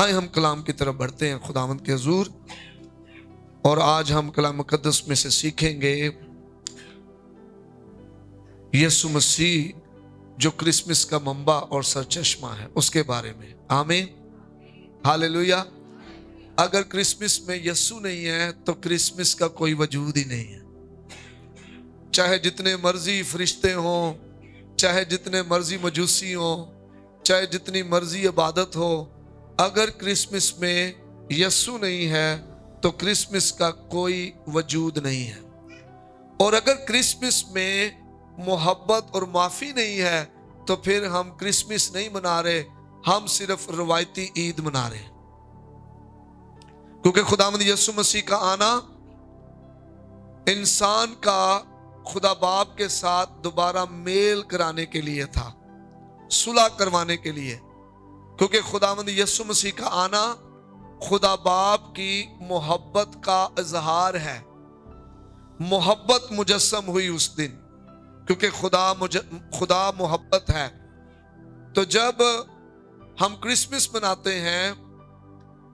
آئے ہم کلام کی طرف بڑھتے ہیں خداوند کے حضور، اور آج ہم کلام مقدس میں سے سیکھیں گے یسوع مسیح جو کرسمس کا منبع اور سرچشمہ ہے اس کے بارے میں۔ آمین، ہاللیلویہ۔ اگر کرسمس میں یسوع نہیں ہے تو کرسمس کا کوئی وجود ہی نہیں ہے۔ چاہے جتنے مرضی فرشتے ہوں، چاہے جتنے مرضی مجوسی ہوں، چاہے جتنی مرضی عبادت ہو، اگر کرسمس میں یسوع نہیں ہے تو کرسمس کا کوئی وجود نہیں ہے۔ اور اگر کرسمس میں محبت اور معافی نہیں ہے تو پھر ہم کرسمس نہیں منا رہے، ہم صرف روایتی عید منا رہے ہیں۔ کیونکہ خداوند یسوع مسیح کا آنا انسان کا خدا باپ کے ساتھ دوبارہ میل کرانے کے لیے تھا، صلح کروانے کے لیے۔ کیونکہ خداوند یسوع مسیح کا آنا خدا باپ کی محبت کا اظہار ہے۔ محبت مجسم ہوئی اس دن، کیونکہ خدا محبت ہے۔ تو جب ہم کرسمس مناتے ہیں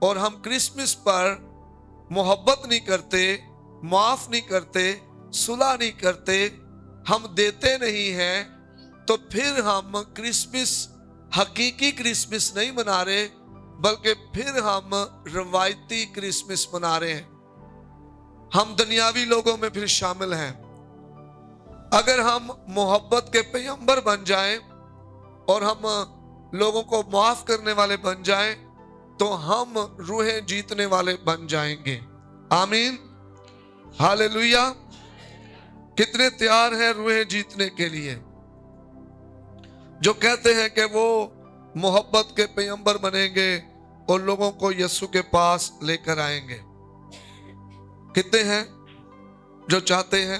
اور ہم کرسمس پر محبت نہیں کرتے، معاف نہیں کرتے، صلح نہیں کرتے، ہم دیتے نہیں ہیں، تو پھر ہم کرسمس حقیقی کرسمس نہیں منا رہے، بلکہ پھر ہم روایتی کرسمس منا رہے ہیں۔ ہم دنیاوی لوگوں میں پھر شامل ہیں۔ اگر ہم محبت کے پیغمبر بن جائیں اور ہم لوگوں کو معاف کرنے والے بن جائیں تو ہم روحیں جیتنے والے بن جائیں گے۔ آمین، ہاللیلویہ۔ کتنے تیار ہیں روحیں جیتنے کے لیے، جو کہتے ہیں کہ وہ محبت کے پیغمبر بنیں گے اور لوگوں کو یسوع کے پاس لے کر آئیں گے؟ کتنے ہیں جو چاہتے ہیں؟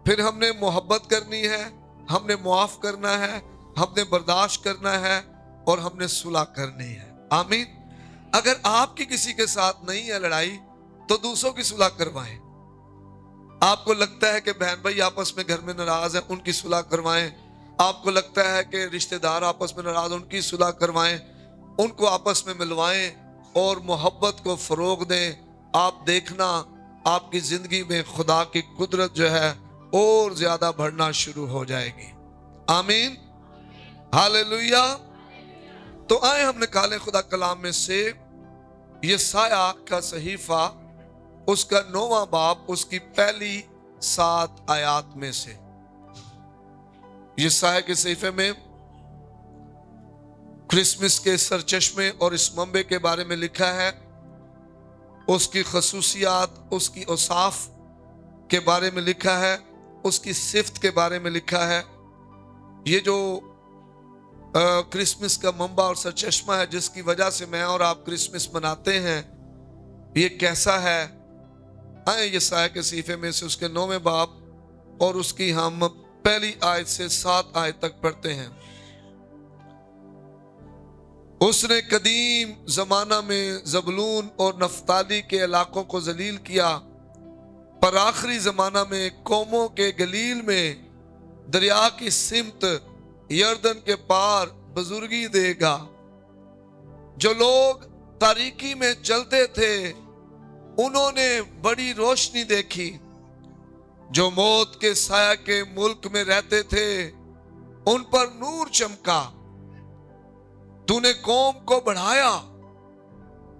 پھر ہم نے محبت کرنی ہے، ہم نے معاف کرنا ہے، ہم نے برداشت کرنا ہے اور ہم نے صلح کرنی ہے۔ آمین۔ اگر آپ کی کسی کے ساتھ نہیں ہے لڑائی تو دوسروں کی صلح کروائیں۔ آپ کو لگتا ہے کہ بہن بھائی آپس میں گھر میں ناراض ہیں، ان کی صلح کروائیں۔ آپ کو لگتا ہے کہ رشتہ دار آپس میں ناراض ہیں، ان کی صلح کروائیں، ان کو آپس میں ملوائیں اور محبت کو فروغ دیں۔ آپ دیکھنا آپ کی زندگی میں خدا کی قدرت جو ہے اور زیادہ بڑھنا شروع ہو جائے گی۔ آمین، ہاللیلویہ۔ تو آئے ہم نکالیں خدا کلام میں سے یسایہ کا صحیفہ، اس کا 9واں باب، اس کی پہلی 7 آیات میں سے۔ یسایہ کے صحیفے میں کرسمس کے سرچشمے اور اس منبع کے بارے میں لکھا ہے، اس کی خصوصیات، اس کی اوصاف کے بارے میں لکھا ہے، اس کی صفت کے بارے میں لکھا ہے۔ یہ جو کرسمس کا منبع اور سرچشمہ ہے جس کی وجہ سے میں اور آپ کرسمس مناتے ہیں، یہ کیسا ہے؟ آئیں یسایہ کے صحیفے میں سے اس کے 9ویں باب اور اس کی ہم پہلی آیت سے 7 آیت تک پڑھتے ہیں۔ اس نے قدیم زمانہ میں زبلون اور نفتالی کے علاقوں کو ذلیل کیا، پر آخری زمانہ میں قوموں کے گلیل میں دریا کی سمت یردن کے پار بزرگی دے گا۔ جو لوگ تاریکی میں چلتے تھے انہوں نے بڑی روشنی دیکھی، جو موت کے سایہ کے ملک میں رہتے تھے ان پر نور چمکا۔ تو نے قوم کو بڑھایا،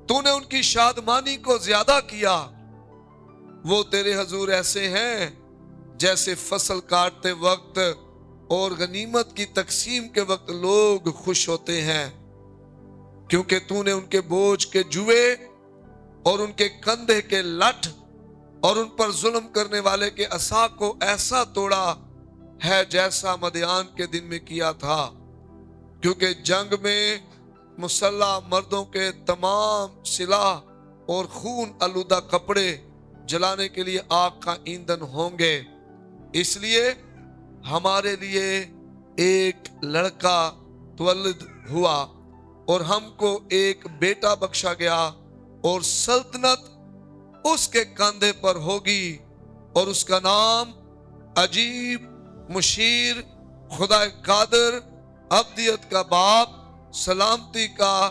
تو نے ان کی شادمانی کو زیادہ کیا۔ وہ تیرے حضور ایسے ہیں جیسے فصل کاٹتے وقت اور غنیمت کی تقسیم کے وقت لوگ خوش ہوتے ہیں، کیونکہ تو نے ان کے بوجھ کے جوئے اور ان کے کندھے کے لٹھ اور ان پر ظلم کرنے والے کے عصا کو ایسا توڑا ہے جیسا مدیان کے دن میں کیا تھا۔ کیونکہ جنگ میں مسلح مردوں کے تمام سلاح اور خون آلودہ کپڑے جلانے کے لیے آگ کا ایندھن ہوں گے۔ اس لیے ہمارے لیے ایک لڑکا تولد ہوا اور ہم کو ایک بیٹا بخشا گیا، اور سلطنت اس کے کاندھے پر ہوگی، اور اس کا نام عجیب، مشیر، خدا قادر، ابدیت کا باپ، سلامتی کا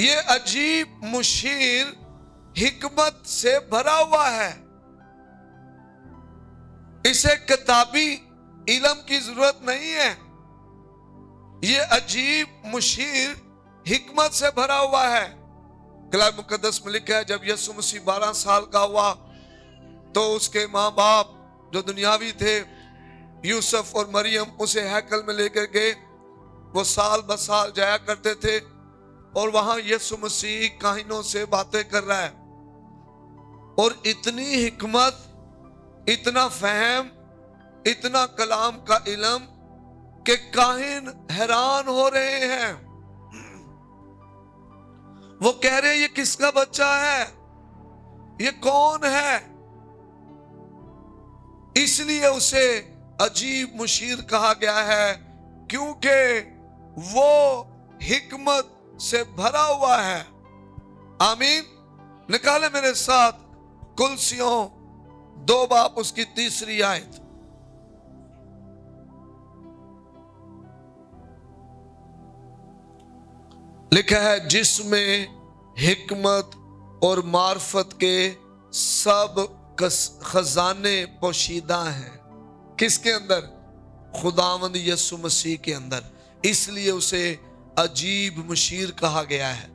یہ عجیب مشیر حکمت سے بھرا ہوا ہے. اسے کتابی علم کی ضرورت نہیں ہے. یہ عجیب مشیر حکمت سے بھرا ہوا ہے. کلام مقدس میں لکھا ہے جب یسوع مسیح 12 سال کا ہوا تو اس کے ماں باپ جو دنیاوی تھے، یوسف اور مریم، اسے ہیکل میں لے کر گئے. وہ سال بسال جایا کرتے تھے اور وہاں یسوع مسیح کاہنوں سے باتیں کر رہا ہے. اور اتنی حکمت، اتنا فہم، اتنا کلام کا علم کہ کاہن حیران ہو رہے ہیں. وہ کہہ رہے ہیں یہ کس کا بچہ ہے، یہ کون ہے؟ اس لیے اسے عجیب مشیر کہا گیا ہے کیونکہ وہ حکمت سے بھرا ہوا ہے. آمین. نکالے میرے ساتھ کلسیوں 2 باب اس کی 3 آیت. لکھا ہے جس میں حکمت اور معرفت کے سب خزانے پوشیدہ ہیں. کس کے اندر؟ خداوند یسوع مسیح کے اندر. اس لیے اسے عجیب مشیر کہا گیا ہے.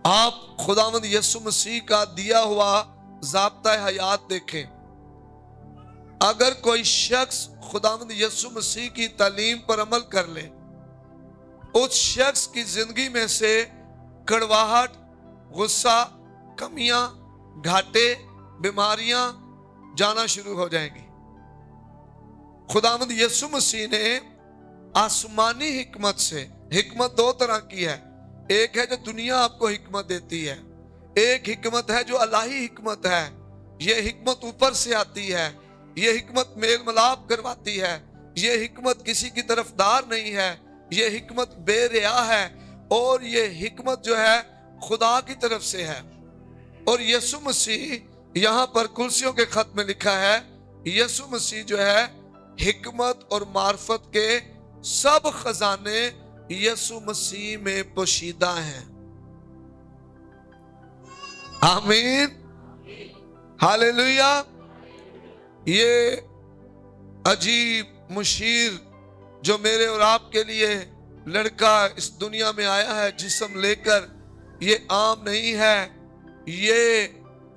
آپ خداوند یسوع مسیح کا دیا ہوا ضابطہ حیات دیکھیں. اگر کوئی شخص خداوند یسوع مسیح کی تعلیم پر عمل کر لے، اس شخص کی زندگی میں سے کڑواہٹ، غصہ، کمیاں، گھاٹے، بیماریاں جانا شروع ہو جائیں گی. خداوند یسوع مسیح نے آسمانی حکمت سے، حکمت 2 طرح کی ہے. ایک ہے جو دنیا آپ کو حکمت دیتی ہے، ایک حکمت ہے جو الہی حکمت ہے. یہ حکمت اوپر سے آتی ہے، یہ حکمت میل ملاپ کرواتی ہے، یہ حکمت کسی کی طرفدار نہیں ہے، یہ حکمت بے ریا ہے، اور یہ حکمت جو ہے خدا کی طرف سے ہے. اور یسوع مسیح یہاں پر کلسیوں کے خط میں لکھا ہے یسوع مسیح جو ہے حکمت اور معرفت کے سب خزانے یسوع مسیح میں پوشیدہ ہیں. آمین. ہاللیلویا. یہ عجیب مشیر جو میرے اور آپ کے لیے لڑکا اس دنیا میں آیا ہے جسم لے کر، یہ عام نہیں ہے. یہ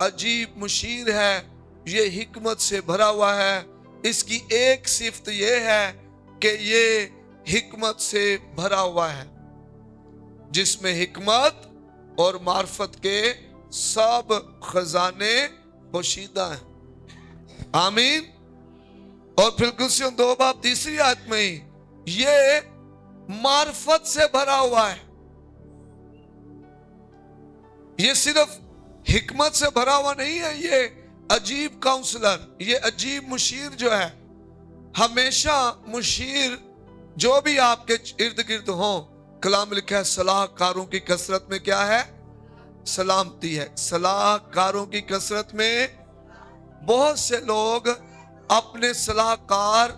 عجیب مشیر ہے، یہ حکمت سے بھرا ہوا ہے. اس کی ایک صفت یہ ہے کہ یہ حکمت سے بھرا ہوا ہے، جس میں حکمت اور معرفت کے سب خزانے پوشیدہ ہیں. آمین. اور پھر کلسیوں 2 باب 3 آیت میں ہی یہ معرفت سے بھرا ہوا ہے. یہ صرف حکمت سے بھرا ہوا نہیں ہے، یہ عجیب کاؤنسلر، یہ عجیب مشیر جو ہے. ہمیشہ مشیر جو بھی آپ کے ارد گرد ہوں، کلام لکھا ہے صلاح کاروں کی کثرت میں کیا ہے؟ سلامتی ہے. صلاح کاروں کی کثرت میں بہت سے لوگ اپنے صلاح کار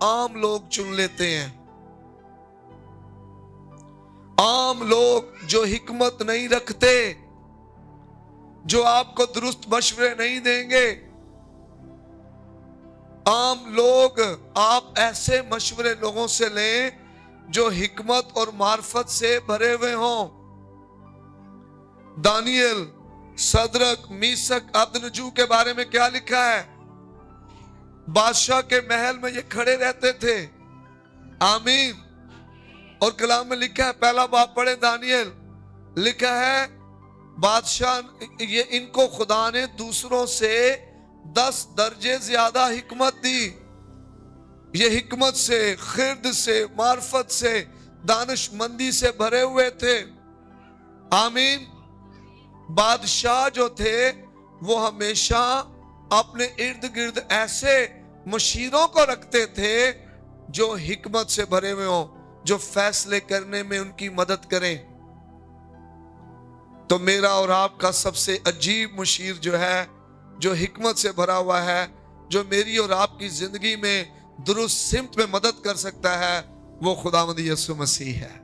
عام لوگ چن لیتے ہیں. عام لوگ جو حکمت نہیں رکھتے، جو آپ کو درست مشورے نہیں دیں گے. عام لوگ، آپ ایسے مشورے لوگوں سے لیں جو حکمت اور معرفت سے بھرے ہوئے ہوں. دانیل، صدرک، میثق، عبدنجو کے بارے میں کیا لکھا ہے؟ بادشاہ کے محل میں یہ کھڑے رہتے تھے. آمین. اور کلام میں لکھا ہے، پہلا باب پڑھیں دانیل، لکھا ہے بادشاہ یہ ان کو خدا نے دوسروں سے 10 درجے زیادہ حکمت دی. یہ حکمت سے، خرد سے، معرفت سے، دانش مندی سے بھرے ہوئے تھے. آمین. بادشاہ جو تھے وہ ہمیشہ اپنے ارد گرد ایسے مشیروں کو رکھتے تھے جو حکمت سے بھرے ہوئے ہوں، جو فیصلے کرنے میں ان کی مدد کریں. تو میرا اور آپ کا سب سے عجیب مشیر جو ہے، جو حکمت سے بھرا ہوا ہے، جو میری اور آپ کی زندگی میں درست سمت میں مدد کر سکتا ہے، وہ خداوند یسوع مسیح ہے.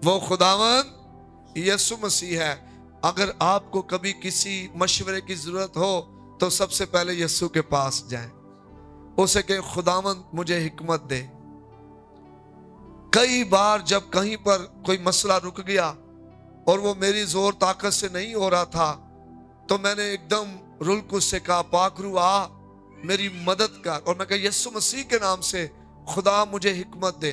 وہ خداوند یسوع مسیح ہے. اگر آپ کو کبھی کسی مشورے کی ضرورت ہو تو سب سے پہلے یسوع کے پاس جائیں، اسے کہ خداوند مجھے حکمت دے. کئی بار جب کہیں پر کوئی مسئلہ رک گیا اور وہ میری زور طاقت سے نہیں ہو رہا تھا تو میں نے ایک دم رول کو سے کہا پاک روح آ میری مدد کر، اور میں کہا یسوع مسیح کے نام سے خدا مجھے حکمت دے.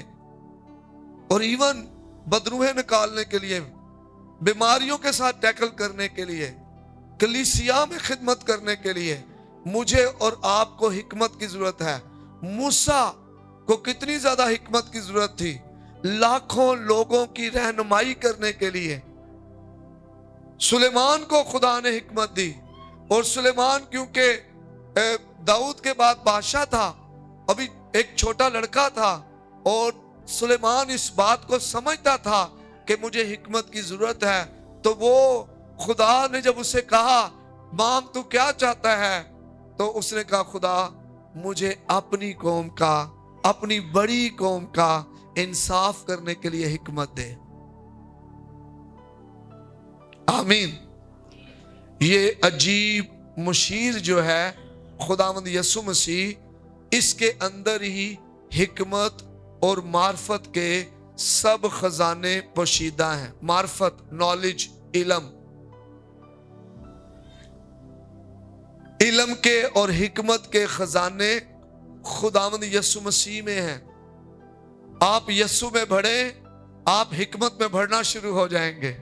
اور ایون بدروہیں نکالنے کے لیے، بیماریوں کے ساتھ ٹیکل کرنے کے لیے، کلیسیا میں خدمت کرنے کے لیے مجھے اور آپ کو حکمت کی ضرورت ہے. موسیٰ کو کتنی زیادہ حکمت کی ضرورت تھی لاکھوں لوگوں کی رہنمائی کرنے کے لیے. سلیمان کو خدا نے حکمت دی، اور سلیمان کیونکہ داؤد کے بعد بادشاہ تھا، ابھی ایک چھوٹا لڑکا تھا، اور سلیمان اس بات کو سمجھتا تھا کہ مجھے حکمت کی ضرورت ہے. تو وہ خدا نے جب اسے کہا مانگ تو کیا چاہتا ہے، تو اس نے کہا خدا مجھے اپنی قوم کا، اپنی بڑی قوم کا انصاف کرنے کے لیے حکمت دے. آمین. یہ عجیب مشیر جو ہے خداوند یسوع مسیح، اس کے اندر ہی حکمت اور معرفت کے سب خزانے پوشیدہ ہیں. معرفت، نالج، علم کے اور حکمت کے خزانے خداوند یسوع مسیح میں ہیں. آپ یسوع میں بڑھیں، آپ حکمت میں بڑھنا شروع ہو جائیں گے.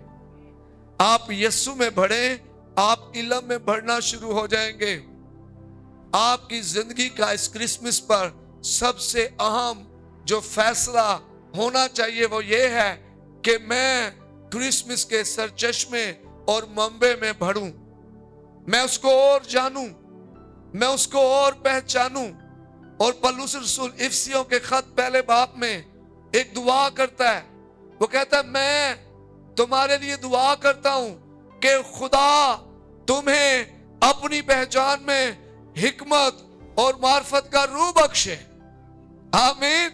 آپ یسوع میں بڑھیں، آپ علم میں بڑھنا شروع ہو جائیں گے. آپ کی زندگی کا اس کرسمس پر سب سے اہم جو فیصلہ ہونا چاہیے وہ یہ ہے کہ میں کرسمس کے سرچشمے اور منبع میں بڑھوں، میں اس کو اور جانوں، میں اس کو اور پہچانوں. اور پولس رسول افسیوں کے خط پہلے باب میں ایک دعا کرتا ہے. وہ کہتا ہے میں تمہارے لیے دعا کرتا ہوں کہ خدا تمہیں اپنی پہچان میں حکمت اور معرفت کا روح بخشے. آمین.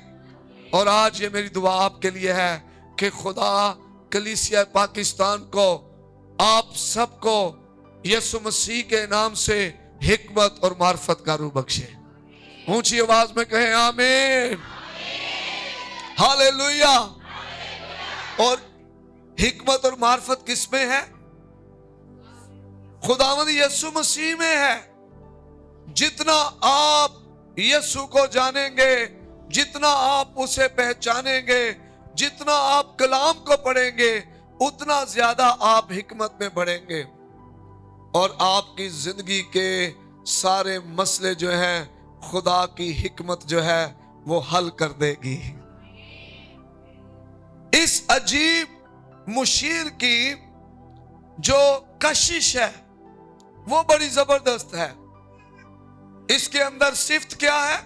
اور آج یہ میری دعا آپ کے لیے ہے کہ خدا کلیسیا پاکستان کو، آپ سب کو یسوع مسیح کے نام سے حکمت اور معرفت کا روح بخشے. اونچی آواز میں کہیں آمین. ہاللیلویا. اور حکمت اور معرفت کس میں ہے؟ خداوند یسوع مسیح میں ہے. جتنا آپ یسوع کو جانیں گے، جتنا آپ اسے پہچانیں گے، جتنا آپ کلام کو پڑھیں گے، اتنا زیادہ آپ حکمت میں بڑھیں گے، اور آپ کی زندگی کے سارے مسئلے جو ہیں خدا کی حکمت جو ہے وہ حل کر دے گی. اس عجیب مشیر کی جو کشش ہے وہ بڑی زبردست ہے. اس کے اندر صفت کیا ہے؟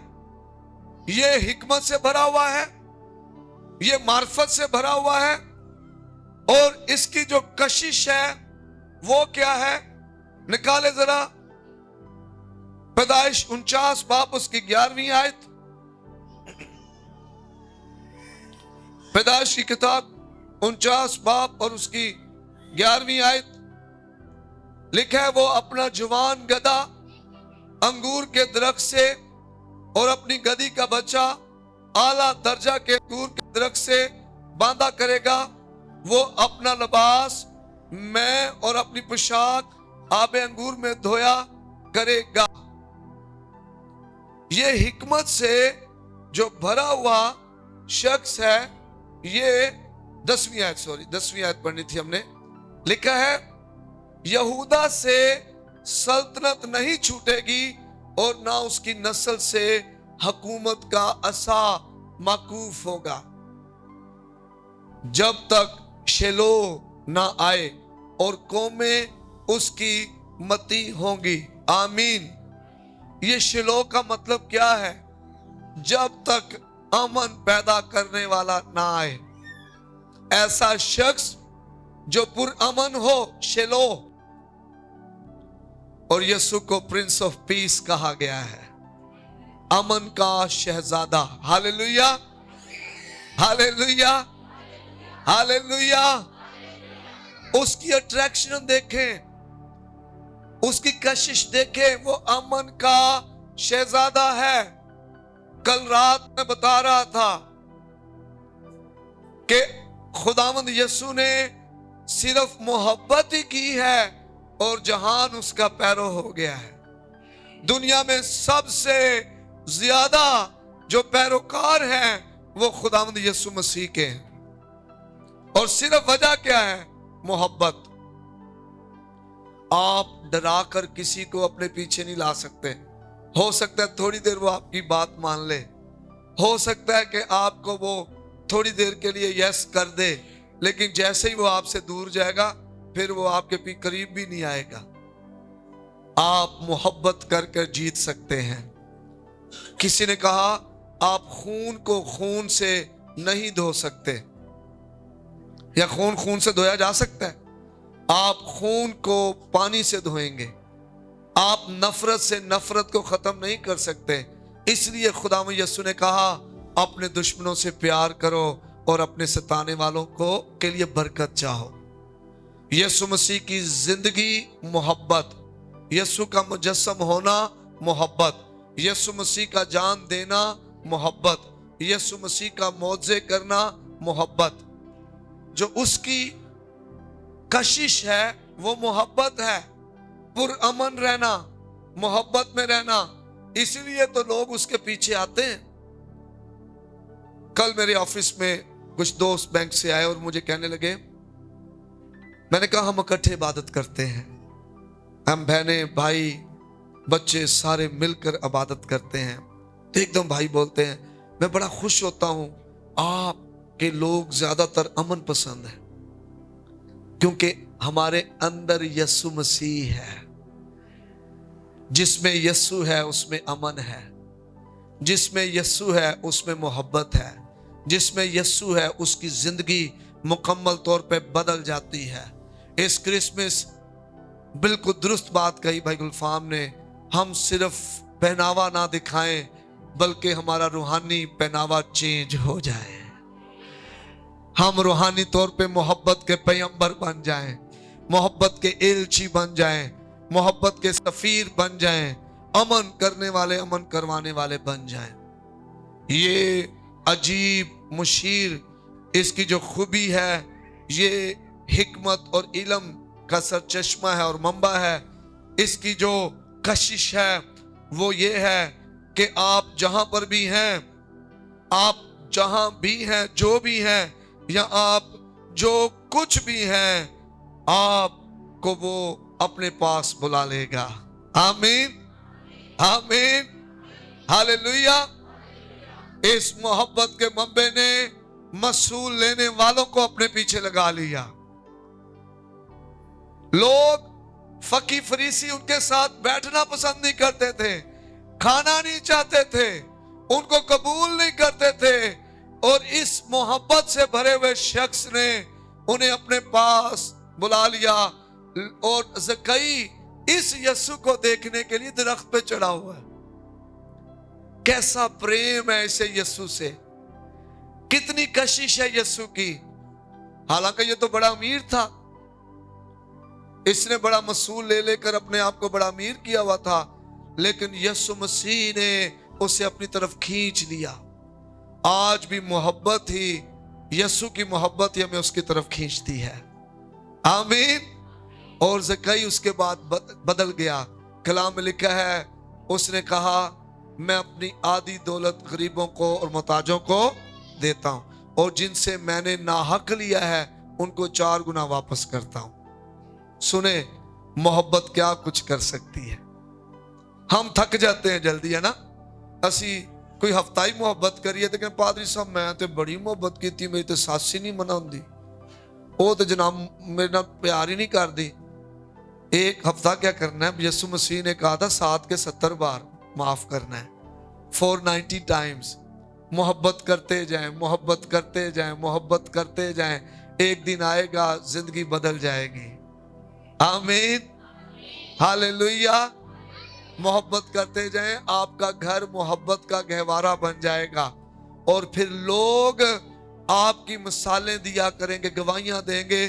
یہ حکمت سے بھرا ہوا ہے، یہ معرفت سے بھرا ہوا ہے، اور اس کی جو کشش ہے وہ کیا ہے؟ نکالے ذرا پیدائش 49 باب اس کی 11ویں آیت. پیدائش کی کتاب 49 باب اور اس کی 11ویں آیت لکھا ہے، وہ اپنا جوان گدھا انگور کے درخت سے اور اپنی گدھی کا بچہ اعلیٰ درجہ کے انگور کے درخت سے باندھا کرے گا. وہ اپنا لباس میں اور اپنی پوشاک آب انگور میں دھویا کرے گا. یہ حکمت سے جو بھرا ہوا شخص ہے، یہ 10ویں آیت پڑھنی تھی ہم نے. لکھا ہے یہودا سے سلطنت نہیں چھوٹے گی اور نہ اس کی نسل سے حکومت کا عصا موقوف ہوگا، جب تک شیلو نہ آئے اور قومیں اس کی متی ہوں گی. آمین. یہ شیلو کا مطلب کیا ہے؟ جب تک امن پیدا کرنے والا نہ آئے. ایسا شخص جو پر امن ہو، شیلو. اور یسوع کو پرنس آف پیس کہا گیا ہے، امن کا شہزادہ. ہاللیلویا، ہاللیلویا، ہاللیلویا. اس کی اٹریکشن دیکھیں، اس کی کشش دیکھیں، وہ امن کا شہزادہ ہے۔ کل رات میں بتا رہا تھا کہ خداوند یسوع نے صرف محبت ہی کی ہے اور جہان اس کا پیرو ہو گیا ہے۔ دنیا میں سب سے زیادہ جو پیروکار ہیں وہ خداوند یسوع مسیح کے ہیں، اور صرف وجہ کیا ہے؟ محبت۔ آپ ڈرا کر کسی کو اپنے پیچھے نہیں لا سکتے۔ ہو سکتا ہے تھوڑی دیر وہ آپ کی بات مان لے، ہو سکتا ہے کہ آپ کو وہ تھوڑی دیر کے لیے یس کر دے، لیکن جیسے ہی وہ آپ سے دور جائے گا پھر وہ آپ کے قریب بھی نہیں آئے گا۔ آپ محبت کر کر جیت سکتے ہیں۔ کسی نے کہا آپ خون کو خون سے نہیں دھو سکتے، یا خون خون سے دھویا جا سکتا ہے؟ آپ خون کو پانی سے دھوئیں گے، آپ نفرت سے نفرت کو ختم نہیں کر سکتے۔ اس لیے خداوند یسوع نے کہا اپنے دشمنوں سے پیار کرو اور اپنے ستانے والوں کے لیے برکت چاہو۔ یسوع مسیح کی زندگی محبت، یسوع کا مجسم ہونا محبت، یسوع مسیح کا جان دینا محبت، یسوع مسیح کا معجزے کرنا محبت۔ جو اس کی کشش ہے وہ محبت ہے، پرامن رہنا، محبت میں رہنا، اس لیے تو لوگ اس کے پیچھے آتے ہیں۔ کل میرے آفس میں کچھ دوست بینک سے آئے اور مجھے کہنے لگے، میں نے کہا ہم اکٹھے عبادت کرتے ہیں، ہم بہنیں بھائی بچے سارے مل کر عبادت کرتے ہیں۔ تو ایک دم بھائی بولتے ہیں میں بڑا خوش ہوتا ہوں آپ کے لوگ زیادہ تر امن پسند ہیں، کیونکہ ہمارے اندر یسوع مسیح ہے، جس میں یسوع ہے اس میں امن ہے، جس میں یسوع ہے اس میں محبت ہے، جس میں یسوع ہے اس کی زندگی مکمل طور پہ بدل جاتی ہے۔ اس کرسمس بالکل درست بات کہی بھائی گلفام نے، ہم صرف پہناوا نہ دکھائیں بلکہ ہمارا روحانی پہناوا چینج ہو جائے، ہم روحانی طور پہ محبت کے پیغمبر بن جائیں، محبت کے ایلچی بن جائیں، محبت کے سفیر بن جائیں، امن کرنے والے امن کروانے والے بن جائیں۔ یہ عجیب مشیر اس کی جو خوبی ہے، یہ حکمت اور علم کا سرچشمہ ہے اور منبع ہے۔ اس کی جو کشش ہے وہ یہ ہے کہ آپ جہاں پر بھی ہیں، آپ جہاں بھی ہیں، جو بھی ہیں، یا آپ جو کچھ بھی ہیں، آپ کو وہ اپنے پاس بلا لے گا۔ آمین آمین ہاللیلویہ۔ اس محبت کے منبع نے مسئول لینے والوں کو اپنے پیچھے لگا لیا۔ لوگ فقی فریسی ان کے ساتھ بیٹھنا پسند نہیں کرتے تھے، کھانا نہیں چاہتے تھے، ان کو قبول نہیں کرتے تھے، اور اس محبت سے بھرے ہوئے شخص نے انہیں اپنے پاس بلا لیا۔ اور زکئی اس یسوع کو دیکھنے کے لیے درخت پہ چڑھا ہوا ہے۔ کیسا پریم ہے اسے یسوع سے، کتنی کشش ہے یسوع کی۔ حالانکہ یہ تو بڑا امیر تھا، اس نے بڑا مسئول لے لے کر اپنے آپ کو بڑا امیر کیا ہوا تھا، لیکن یسوع مسیح نے اسے اپنی طرف کھینچ لیا۔ آج بھی محبت ہی، یسوع کی محبت ہی ہمیں اس کی طرف کھینچتی ہے۔ آمین۔ اور زکئی اس کے بعد بدل گیا۔ کلام میں لکھا ہے اس نے کہا میں اپنی آدھی دولت غریبوں کو اور محتاجوں کو دیتا ہوں، اور جن سے میں نے ناحق لیا ہے ان کو 4 گنا واپس کرتا ہوں۔ سنیں محبت کیا کچھ کر سکتی ہے۔ ہم تھک جاتے ہیں جلدی، ہے نا؟ اسی کوئی ہفتہ ہی محبت کریے تو کہ پادری صاحب میں تے بڑی محبت کی تھی، میری تے ساسی نہیں مناؤندی، وہ تو جناب میرے نال پیار ہی نہیں کر دی۔ ایک ہفتہ کیا کرنا ہے؟ یسوع مسیح نے کہا تھا 7 کے 70 بار معاف کرنا ہے، 490 ٹائمز۔ محبت کرتے جائیں، محبت کرتے جائیں، محبت کرتے جائیں، ایک دن آئے گا زندگی بدل جائے گی۔ آمین ہاللیلویہ۔ محبت کرتے جائیں، آپ کا گھر محبت کا گہوارہ بن جائے گا، اور پھر لوگ آپ کی مثالیں دیا کریں گے، گواہیاں دیں گے،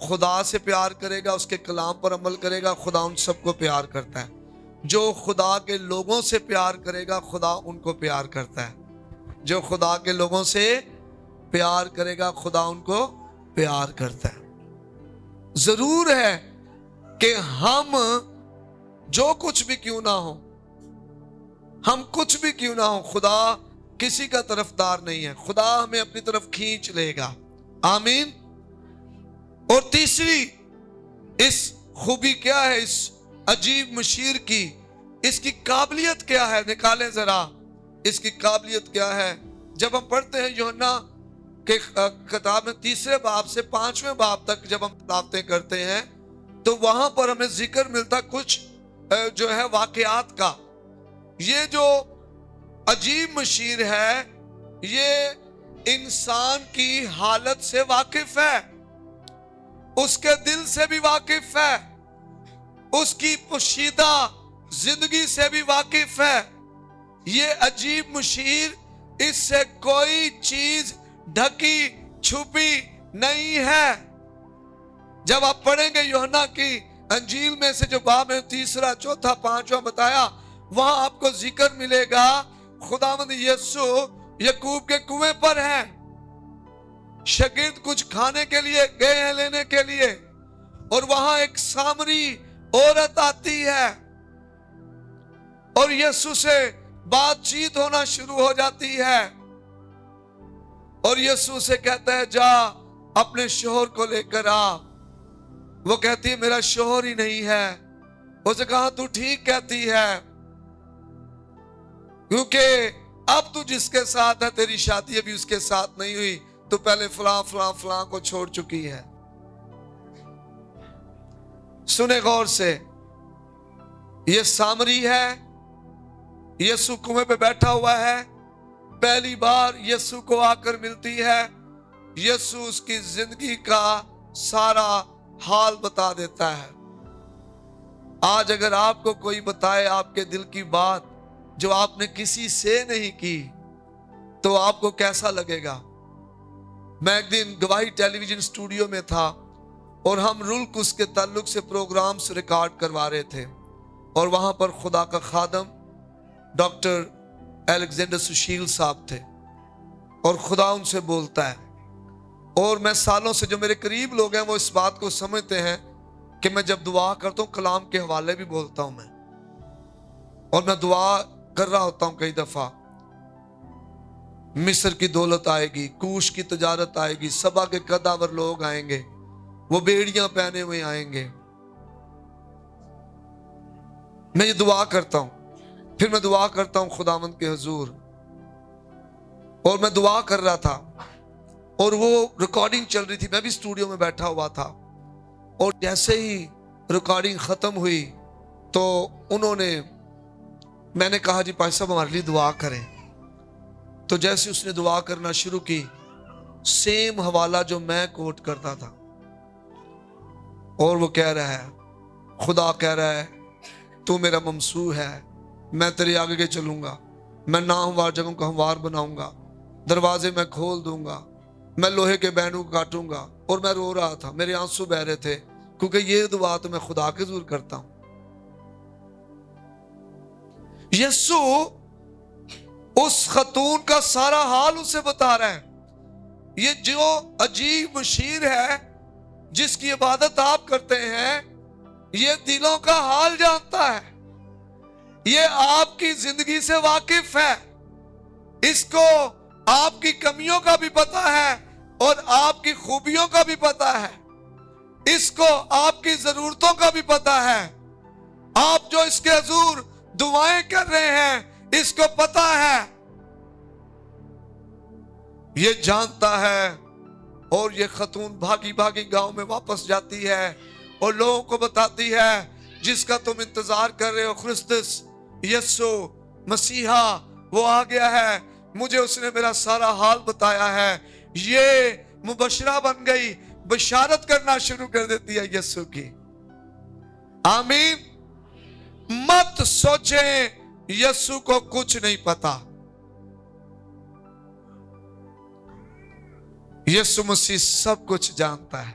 خدا سے پیار کرے گا، اس کے کلام پر عمل کرے گا، خدا ان سب کو پیار کرتا ہے۔ جو خدا کے لوگوں سے پیار کرے گا، خدا ان کو پیار کرتا ہے۔ جو خدا کے لوگوں سے پیار کرے گا، خدا ان کو پیار کرتا ہے۔ ضرور ہے کہ ہم جو کچھ بھی کیوں نہ ہو، ہم کچھ بھی کیوں نہ ہو، خدا کسی کا طرفدار نہیں ہے، خدا ہمیں اپنی طرف کھینچ لے گا۔ آمین۔ اور تیسری اس خوبی کیا ہے اس عجیب مشیر کی؟ اس کی قابلیت کیا ہے؟ نکالیں ذرا، اس کی قابلیت کیا ہے؟ جب ہم پڑھتے ہیں یوحنا کے کتاب میں 3 باب سے 5ویں باب تک جب ہم تلاوتیں کرتے ہیں تو وہاں پر ہمیں ذکر ملتا کچھ جو ہے واقعات کا۔ یہ جو عجیب مشیر ہے یہ انسان کی حالت سے واقف ہے، اس کے دل سے بھی واقف ہے، اس کی پوشیدہ زندگی سے بھی واقف ہے۔ یہ عجیب مشیر، اس سے کوئی چیز ڈھکی چھپی نہیں ہے۔ جب آپ پڑھیں گے یوحنا کی انجیل میں سے جو باب ہے 3، 4، 5 بتایا، وہاں آپ کو ذکر ملے گا خداوند یسوع یعقوب کے کنویں پر ہے، شاگرد کچھ کھانے کے لیے گئے ہیں لینے کے لیے، اور وہاں ایک سامری عورت آتی ہے اور یسوع سے بات چیت ہونا شروع ہو جاتی ہے، اور یسوع سے کہتا ہے جا اپنے شوہر کو لے کر آ۔ وہ کہتی ہے میرا شوہر ہی نہیں ہے۔ اسے کہا تو ٹھیک کہتی ہے، کیونکہ اب تو جس کے ساتھ ہے تیری شادی ابھی اس کے ساتھ نہیں ہوئی، تو پہلے فلاں فلاں فلاں کو چھوڑ چکی ہے۔ سنے غور سے، یہ سامری ہے، یسوع کنویں پہ بیٹھا ہوا ہے، پہلی بار یسوع کو آ کر ملتی ہے، یسوع اس کی زندگی کا سارا حال بتا دیتا ہے۔ آج اگر آپ کو کوئی بتائے آپ کے دل کی بات جو آپ نے کسی سے نہیں کی تو آپ کو کیسا لگے گا؟ میں ایک دن گواہی ٹیلی ویژن اسٹوڈیو میں تھا اور ہم رلک اس کے تعلق سے پروگرامز ریکارڈ کروا رہے تھے، اور وہاں پر خدا کا خادم ڈاکٹر الیگزینڈر سشیل صاحب تھے، اور خدا ان سے بولتا ہے، اور میں سالوں سے جو میرے قریب لوگ ہیں وہ اس بات کو سمجھتے ہیں کہ میں جب دعا کرتا ہوں کلام کے حوالے بھی بولتا ہوں میں، اور میں دعا کر رہا ہوتا ہوں کئی دفعہ مصر کی دولت آئے گی، کوش کی تجارت آئے گی، سبا کے قداور لوگ آئیں گے، وہ بیڑیاں پہنے ہوئے آئیں گے، میں یہ دعا کرتا ہوں، پھر میں دعا کرتا ہوں خداوند کے حضور، اور میں دعا کر رہا تھا اور وہ ریکارڈنگ چل رہی تھی، میں بھی اسٹوڈیو میں بیٹھا ہوا تھا، اور جیسے ہی ریکارڈنگ ختم ہوئی تو میں نے کہا جی پائی صاحب ہمارے لیے دعا کریں، تو جیسے اس نے دعا کرنا شروع کی، سیم حوالہ جو میں کوٹ کرتا تھا، اور وہ کہہ رہا ہے، خدا کہہ رہا ہے تو میرا ممسوح ہے، میں تیرے آگے کے چلوں گا، میں ناہموار جگہوں کو ہموار بناؤں گا، دروازے میں کھول دوں گا، میں لوہے کے بینوں کو کاٹوں گا۔ اور میں رو رہا تھا، میرے آنسو بہ رہے تھے، کیونکہ یہ دعا تو میں خدا کے حضور کرتا ہوں۔ یسوع اس خاتون کا سارا حال اسے بتا رہا ہے۔ یہ جو عجیب مشیر ہے جس کی عبادت آپ کرتے ہیں، یہ دلوں کا حال جانتا ہے، یہ آپ کی زندگی سے واقف ہے، اس کو آپ کی کمیوں کا بھی پتا ہے اور آپ کی خوبیوں کا بھی پتا ہے، اس کو آپ کی ضرورتوں کا بھی پتا ہے، آپ جو اس کے حضور دعائیں کر رہے ہیں اس کو پتا ہے، یہ جانتا ہے۔ اور یہ خاتون بھاگی بھاگی گاؤں میں واپس جاتی ہے اور لوگوں کو بتاتی ہے جس کا تم انتظار کر رہے ہو، خرسطس یسوع مسیحا وہ آ گیا ہے، مجھے اس نے میرا سارا حال بتایا ہے۔ یہ مبشرہ بن گئی، بشارت کرنا شروع کر دیتی ہے یسوع کی۔ آمین۔ مت سوچیں یسوع کو کچھ نہیں پتا، یسوع مسیح سب کچھ جانتا ہے۔